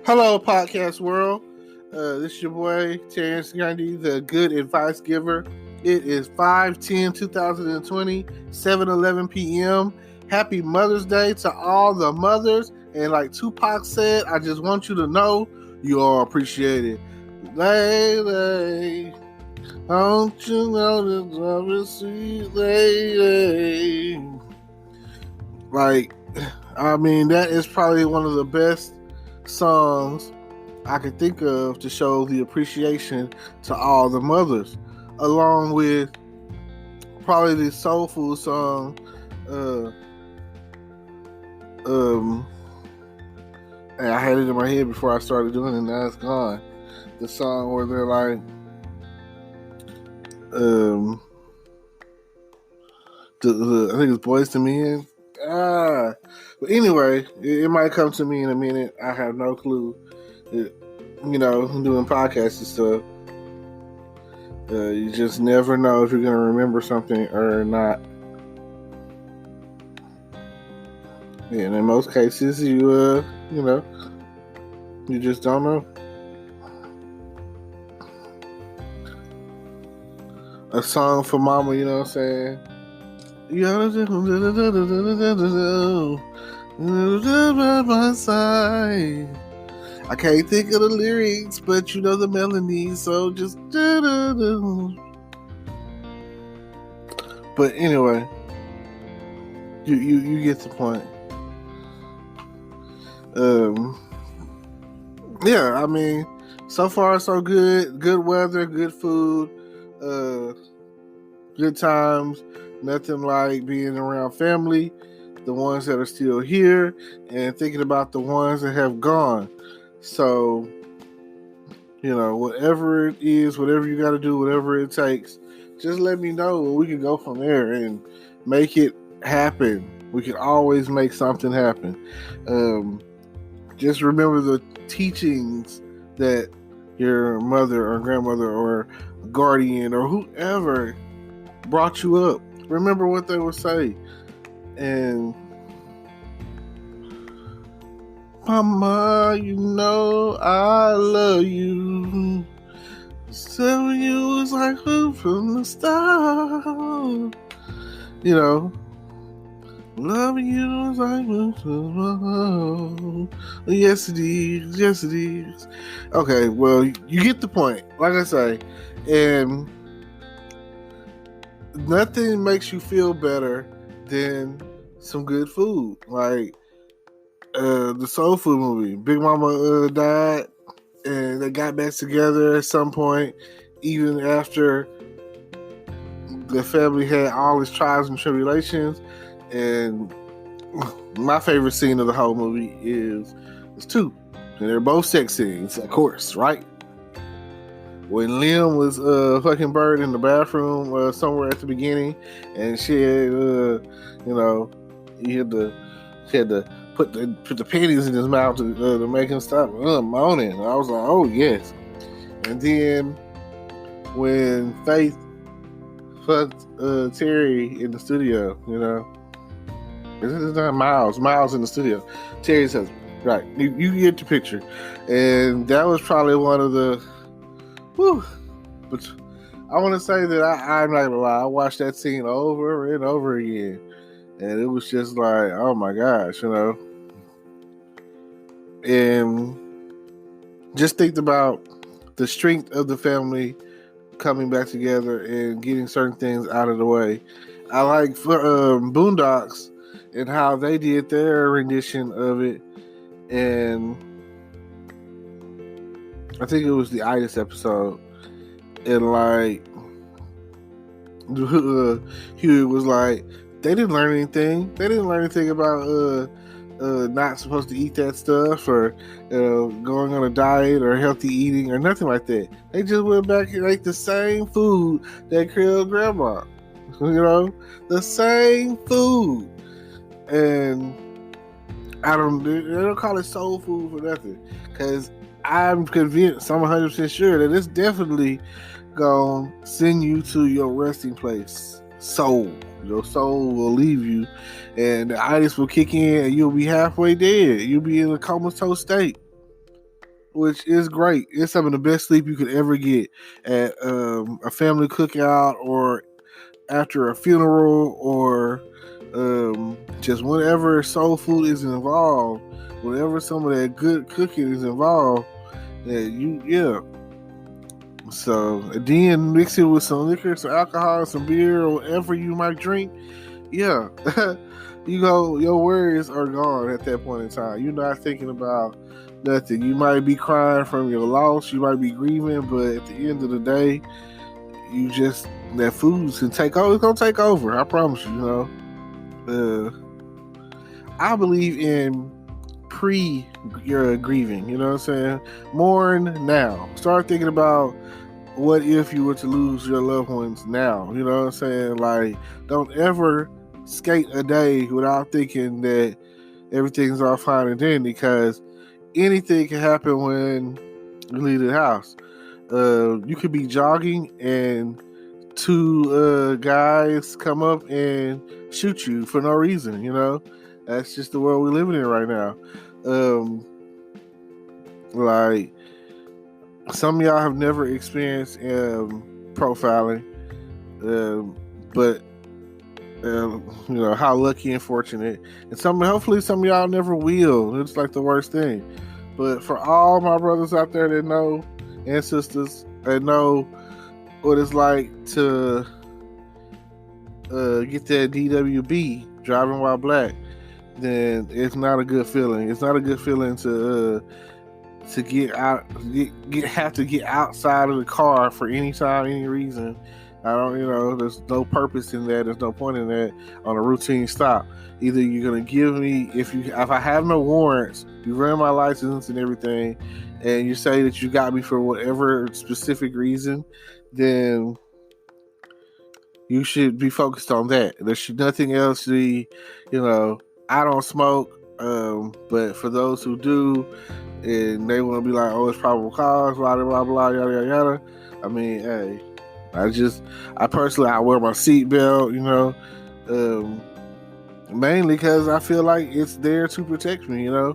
Hello, podcast world. This is your boy, Terrence Gundy, the good advice giver. It is 5/10/2020, 7:11 p.m. Happy Mother's Day to all the mothers. And like Tupac said, I just want you to know you are appreciated. Lady, don't you know that love is sweet, lady? Like, I mean, that is probably one of the best songs I could think of to show the appreciation to all the mothers, along with probably the soul food song. And I had it in my head before I started doing it, and now it's gone. The song where they're like, I think it's Boys to Men. But anyway, it might come to me in a minute. I have no clue. I'm doing podcasts and stuff. You just never know if you're going to remember something or not. And in most cases, you just don't know. A song for mama, you know what I'm saying? My side. I can't think of the lyrics, but you know the melody, so just. But anyway, you get the point. Yeah, I mean, so far so good. Good weather, good food, good times. Nothing like being around family, the ones that are still here, and thinking about the ones that have gone. So, whatever it is, whatever you got to do, whatever it takes, just let me know and we can go from there and make it happen. We can always make something happen. Just remember the teachings that your mother or grandmother or guardian or whoever brought you up. Remember what they would say. And Mama, you know I love you. Seven years like who from the start. Loving you is like yes it is, yes it is. Okay, well, you get the point. Like I say, and nothing makes you feel better than some good food. Like the Soul Food movie. Big Mama died, and they got back together at some point, even after the family had all its trials and tribulations. And my favorite scene of the whole movie is two. And they're both sex scenes, of course, right? When Liam was fucking Bird in the bathroom somewhere at the beginning, and she had, she had to put the panties in his mouth to make him stop moaning. I was like, oh yes. And then when Faith fucked Terry in the studio, this is not Miles in the studio, Terry's husband, right? You get the picture, and that was probably one of the. Whew. But I want to say that I'm not gonna lie. I watched that scene over and over again, and it was just like, oh my gosh, And just think about the strength of the family coming back together and getting certain things out of the way. I like Boondocks and how they did their rendition of it, and I think it was the Itis episode, and like Huey was like, they didn't learn anything. They didn't learn anything about not supposed to eat that stuff, or going on a diet or healthy eating or nothing like that. They just went back and ate the same food that killed grandma. The same food. And they don't call it soul food for nothing, because I'm convinced, I'm 100% sure that it's definitely gonna send you to your resting place. Soul. Your soul will leave you, and the itis will kick in, and you'll be halfway dead. You'll be in a comatose state. which is great. It's some of the best sleep you could ever get at a family cookout or after a funeral or just whenever soul food is involved, whenever some of that good cooking is involved. Yeah. So then mix it with some liquor, some alcohol, some beer, or whatever you might drink. Yeah, you go. Your worries are gone at that point in time. You're not thinking about nothing. You might be crying from your loss. You might be grieving, but at the end of the day, you just that food can take over. It's gonna take over. I promise you. I believe in your grieving. You know what I'm saying? Mourn now. Start thinking about what if you were to lose your loved ones now. You know what I'm saying? Like, don't ever skate a day without thinking that everything's all fine and dandy, because anything can happen when you leave the house. You could be jogging and two guys come up and shoot you for no reason. You know, that's just the world we're living in right now. Like, some of y'all have never experienced profiling, but you know how lucky and fortunate, and hopefully some of y'all never will. It's like the worst thing. But for all my brothers out there that know, and sisters that know what it's like to get that DWB, driving while black, then it's not a good feeling. It's not a good feeling to get out, have to get outside of the car for any time, any reason. I don't, there's no purpose in that. There's no point in that on a routine stop. Either you're gonna give me, if I have no warrants, you run my license and everything, and you say that you got me for whatever specific reason, then you should be focused on that. There should nothing else be, I don't smoke, but for those who do, and they want to be like, oh, it's probable cause, blah, blah, blah, yada, yada, yada. I mean, hey, I personally, I wear my seatbelt, mainly because I feel like it's there to protect me, I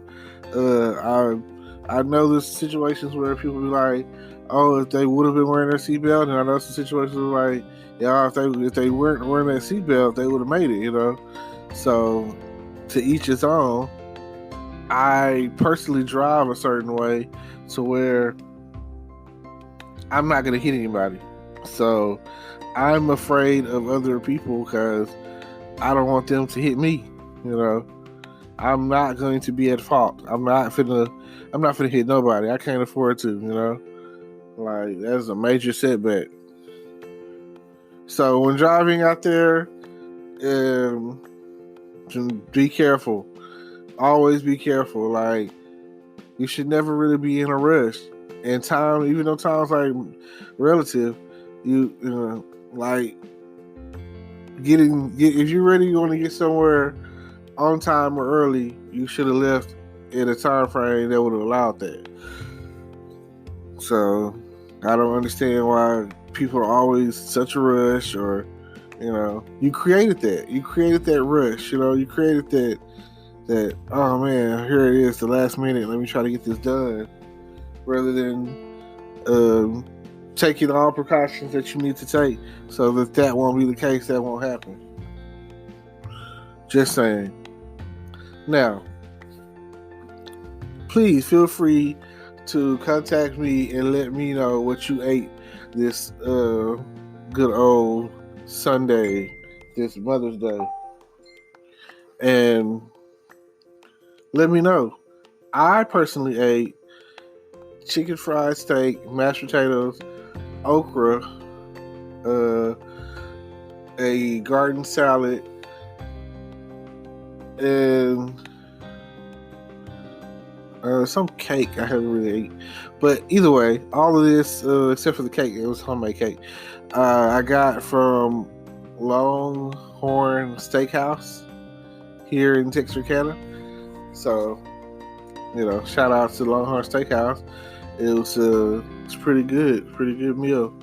know there's situations where people be like, oh, if they would have been wearing their seatbelt, and I know some situations where like, yeah, if they weren't wearing that seatbelt, they would have made it, So, to each his own. I personally drive a certain way to where I'm not going to hit anybody. So I'm afraid of other people because I don't want them to hit me. I'm not going to be at fault. I'm not finna hit nobody. I can't afford to. Like, that's a major setback. So when driving out there, be careful. Always be careful. Like, you should never really be in a rush. And time, even though time's like relative, like if you're ready, you want to get somewhere on time or early, you should have left in a time frame that would have allowed that. So I don't understand why people are always such a rush, or you created that. You created that rush. You created that, oh man, here it is, the last minute, let me try to get this done, rather than taking all precautions that you need to take so that won't be the case, that won't happen. Just saying. Now, please feel free to contact me and let me know what you ate this good old Sunday, this Mother's Day, and let me know. I personally ate chicken fried steak, mashed potatoes, okra, a garden salad, and some cake I haven't really ate. But either way, all of this, except for the cake, it was homemade cake, I got from Longhorn Steakhouse here in Texarkana. So, shout out to Longhorn Steakhouse. It's pretty good meal.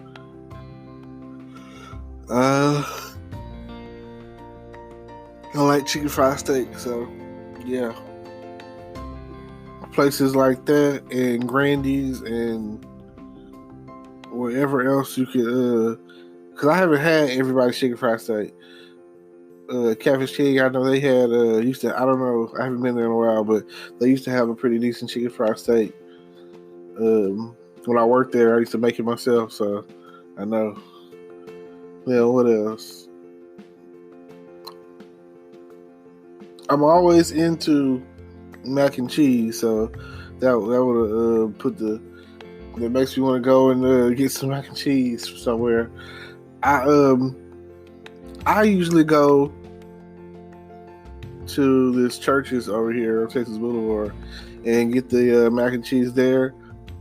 I like chicken fried steak, so yeah. places like that, and Grandy's, and wherever else you could. Because I haven't had everybody's chicken fried steak. Catfish King, I know they had used to. I don't know. I haven't been there in a while, but they used to have a pretty decent chicken fried steak. When I worked there, I used to make it myself, so I know. Yeah, what else? I'm always into mac and cheese, so that would put the that makes me want to go and get some mac and cheese somewhere. I usually go to this churches over here on Texas Boulevard and get the mac and cheese there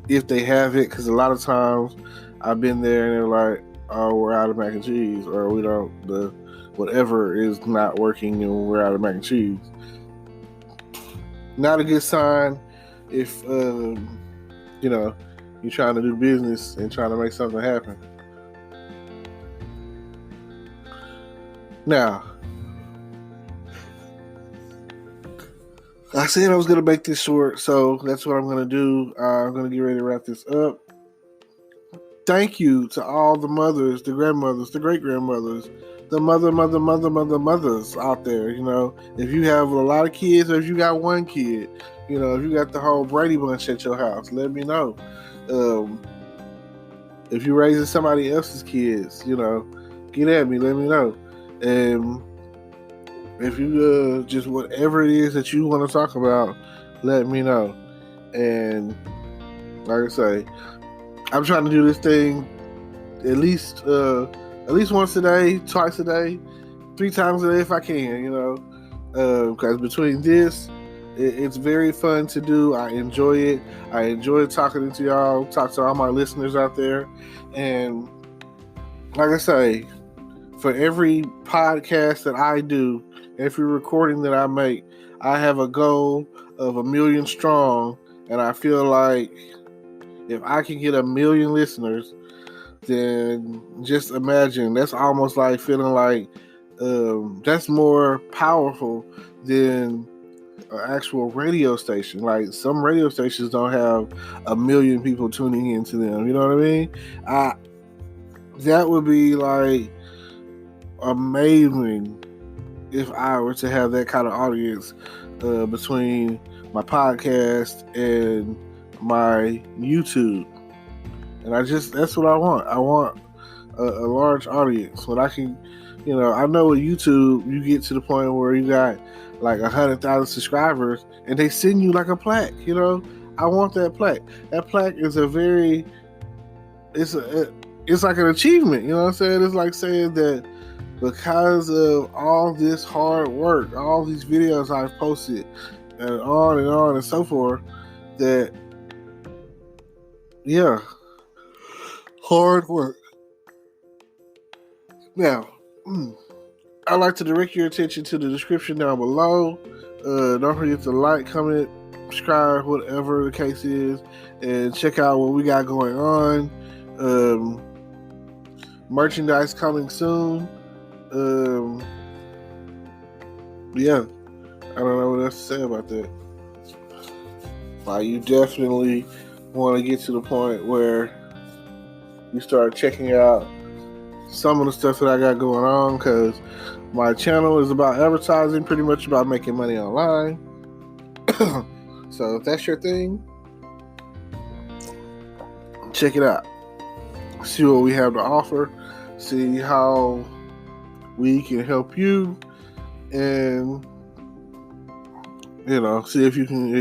if they have it, because a lot of times I've been there and they're like, oh, we're out of mac and cheese, or we don't, the whatever is not working and we're out of mac and cheese. Not a good sign if you're trying to do business and trying to make something happen. Now, I said I was going to make this short, so that's what I'm going to do. I'm going to get ready to wrap this up. Thank you to all the mothers, the grandmothers, the great-grandmothers, the mothers out there. If you have a lot of kids, or if you got one kid, if you got the whole Brady Bunch at your house, let me know. If you're raising somebody else's kids, get at me, let me know. And if you just whatever it is that you want to talk about, let me know. And like I say, I'm trying to do this thing at least once a day, twice a day, 3 times a day if I can, because between this, it's very fun to do. I enjoy it. I enjoy talking to y'all, talk to all my listeners out there. And like I say, for every podcast that I do, every recording that I make, I have a goal of 1 million strong. And I feel like if I can get 1 million listeners, then just imagine, that's almost like feeling like that's more powerful than an actual radio station. Like, some radio stations don't have 1 million people tuning into them. You know what I mean? That would be like amazing if I were to have that kind of audience between my podcast and my YouTube. And that's what I want. I want a large audience. When I can, I know with YouTube, you get to the point where you got like 100,000 subscribers and they send you like a plaque, I want that plaque. That plaque is it's like an achievement, you know what I'm saying? It's like saying that because of all this hard work, all these videos I've posted, and on and so forth, that, yeah, hard work. Now, I'd like to direct your attention to the description down below. Don't forget to like, comment, subscribe, whatever the case is, and check out what we got going on. Merchandise coming soon. Yeah, I don't know what else to say about that. You definitely want to get to the point where you start checking out some of the stuff that I got going on, because my channel is about advertising, pretty much about making money online. So if that's your thing, check it out. See what we have to offer. See how we can help you, and see if you can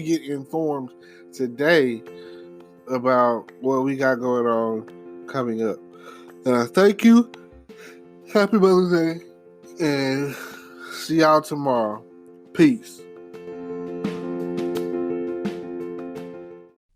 get informed today about what we got going on coming up. And I thank you. Happy Mother's Day, and see y'all tomorrow. Peace.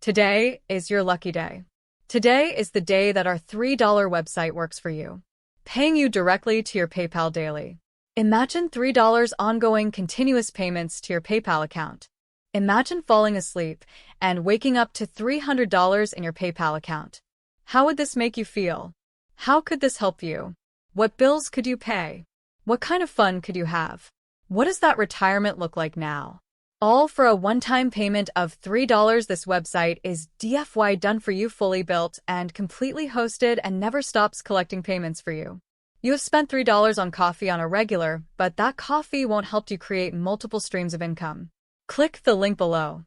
Today is your lucky day. Today is the day that our $3 website works for you, paying you directly to your PayPal daily. Imagine $3 ongoing continuous payments to your PayPal account. Imagine falling asleep and waking up to $300 in your PayPal account. How would this make you feel? How could this help you? What bills could you pay? What kind of fun could you have? What does that retirement look like now? All for a one-time payment of $3. This website is DFY done for you, fully built and completely hosted, and never stops collecting payments for you. You have spent $3 on coffee on a regular, but that coffee won't help you create multiple streams of income. Click the link below.